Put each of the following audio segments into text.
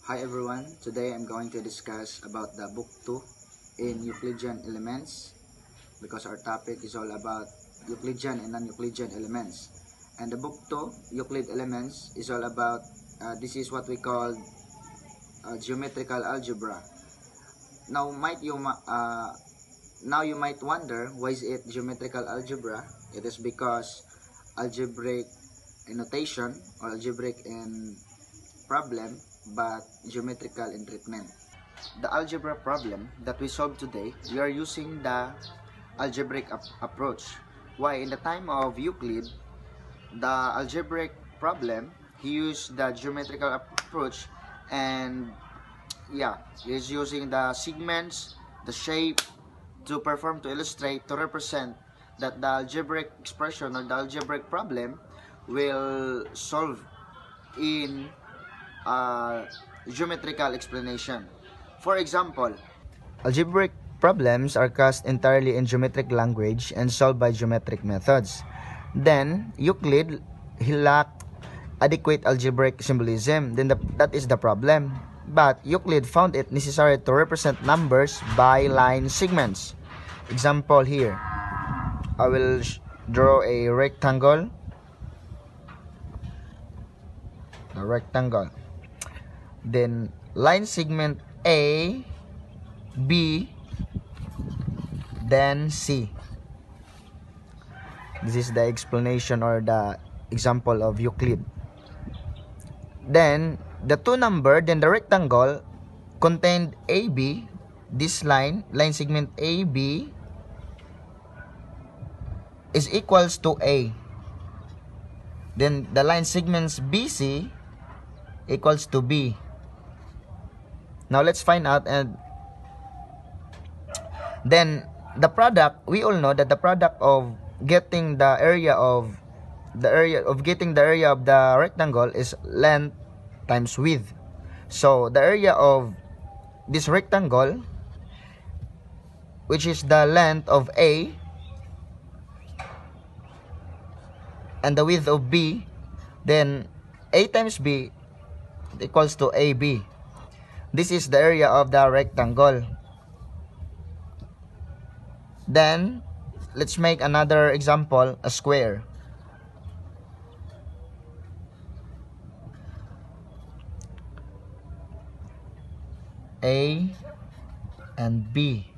Hi everyone, today I'm going to discuss about the book 2 in Euclidean elements because our topic is all about Euclidean and non-Euclidean elements. And the book 2, Euclid elements, is all about, this is what we call geometrical algebra. Now, now you might wonder, why is it geometrical algebra? It is because algebraic notation or algebraic in problem but geometrical in treatment. The algebra problem that we solve today, we are using the algebraic approach. Why? In the time of Euclid, the algebraic problem, he used the geometrical approach, and yeah, he's using the segments, the shape to illustrate, to represent that the algebraic expression or the algebraic problem will solve in geometrical explanation. For example, algebraic problems are cast entirely in geometric language and solved by geometric methods. Then, Euclid, he lacked adequate algebraic symbolism. That is the problem. But Euclid found it necessary to represent numbers by line segments. Example here, I will draw a rectangle. Then line segment A, B, then C. This is the explanation or the example of Euclid. Then the the rectangle contained AB. This line segment AB is equals to A. Then the line segments BC equals to B. Now let's find out. And then the product, we all know that the product of getting the area of the rectangle is length times width. So the area of this rectangle, which is the length of A and the width of B, then A times B equals to AB. This is the area of the rectangle. Then let's make another example, a square. A and B.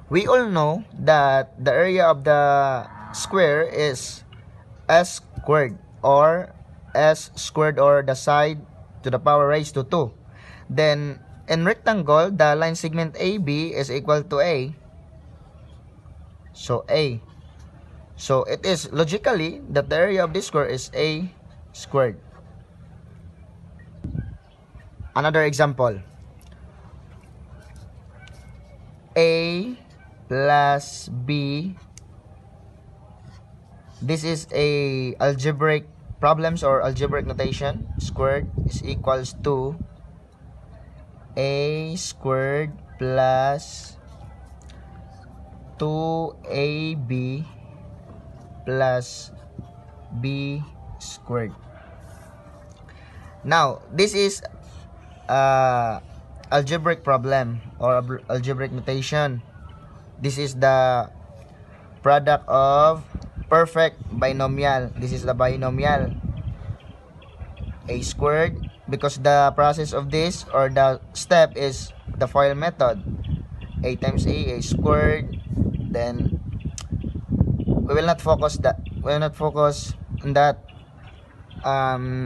We all know that the area of the square is S squared or the side to the power raised to 2. Then in rectangle, the line segment AB is equal to A. So A. So it is logically that the area of this square is A squared. Another example. A plus B. This is a algebraic problems or algebraic notation. Squared is equals to A squared plus 2AB plus B squared. Now, this is algebraic problem or algebraic notation. This is the product of perfect binomial. This is the binomial A squared, because the process of this or the step is the FOIL method. A times A squared. Then we will not focus on that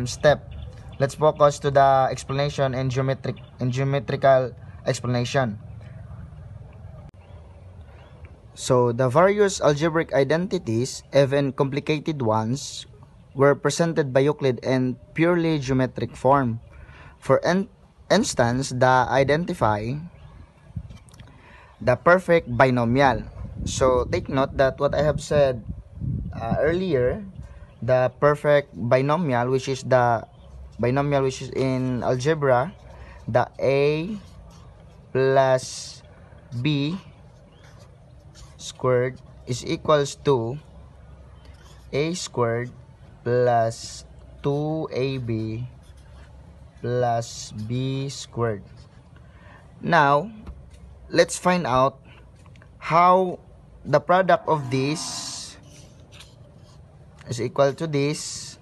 step. Let's focus to the explanation and geometrical explanation. So the various algebraic identities, even complicated ones, were presented by Euclid in purely geometric form. For instance, identify the perfect binomial. So take note that what I have said earlier, the perfect binomial, which is in algebra, the A plus B squared is equals to A squared plus 2AB plus b squared. Now, let's find out how the product of this is equal to this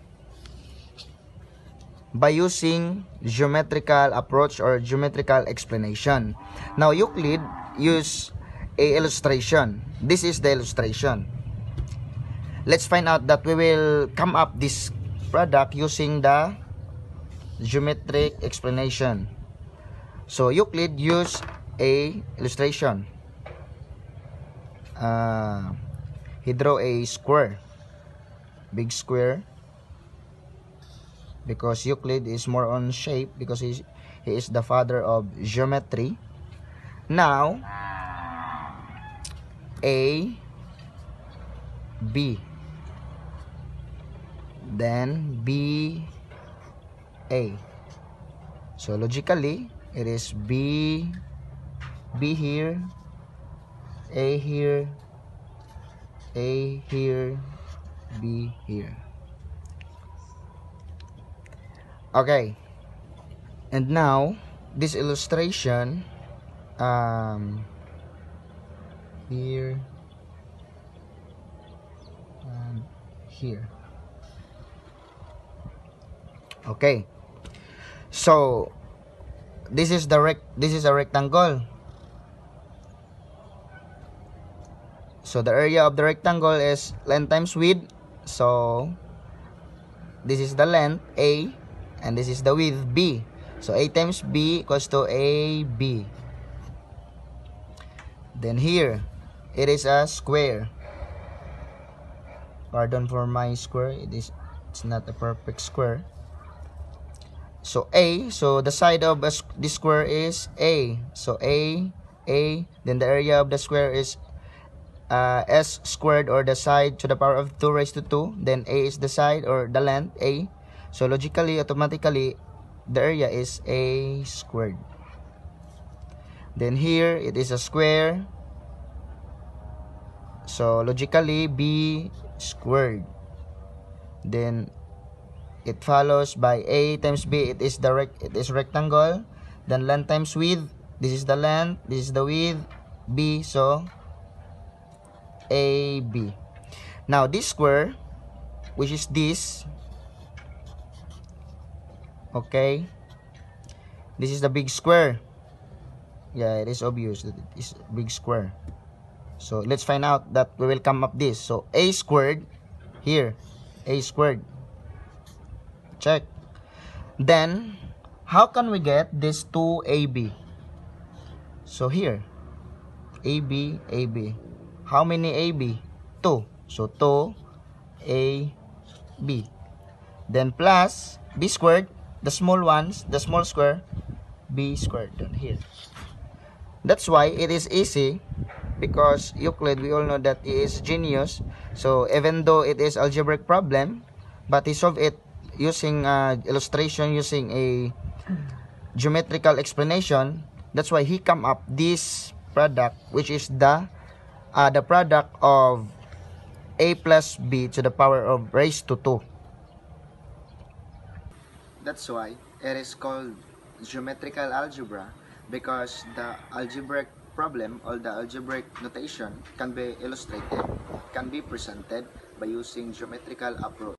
by using geometrical approach or geometrical explanation. Now, Euclid use a illustration. This is the illustration. Let's find out that we will come up this product using the geometric explanation. So Euclid use a illustration. He draw a square, big square, because Euclid is more on shape because he is the father of geometry. Now, A, B, then B, A. So logically, it is B here, A here, A here, B here. Okay, and now this illustration here and here. Okay, so this is a rectangle. So the area of the rectangle is length times width. So this is the length A and this is the width B. So A times B equals to AB. Then here it is a square. Pardon for my square, it's not a perfect square. So A, so the side of this square is A. So A, then the area of the square is S squared, or the side to the power of 2 raised to 2. Then A is the side or the length A. So logically, automatically, the area is A squared. Then here, it is a square. So logically, B squared. Then it follows by A times B. It is rectangle. Then length times width. This is the length. This is the width. B. So AB. Now this square, which is this. Okay. This is the big square. Yeah, it is obvious that it is a big square. So let's find out that we will come up this. So A squared here. A squared. Check. Then, how can we get this 2AB? So here, AB, AB. How many AB? 2. So 2AB. Then plus B squared, the small ones, the small square, B squared down here. That's why it is easy, because Euclid, we all know that he is genius. So even though it is algebraic problem, but he solved it using illustration, using a geometrical explanation. That's why he come up this product, which is the product of A plus B to the power of raised to 2. That's why it is called geometrical algebra, because the algebraic problem or the algebraic notation can be illustrated, can be presented by using geometrical approach.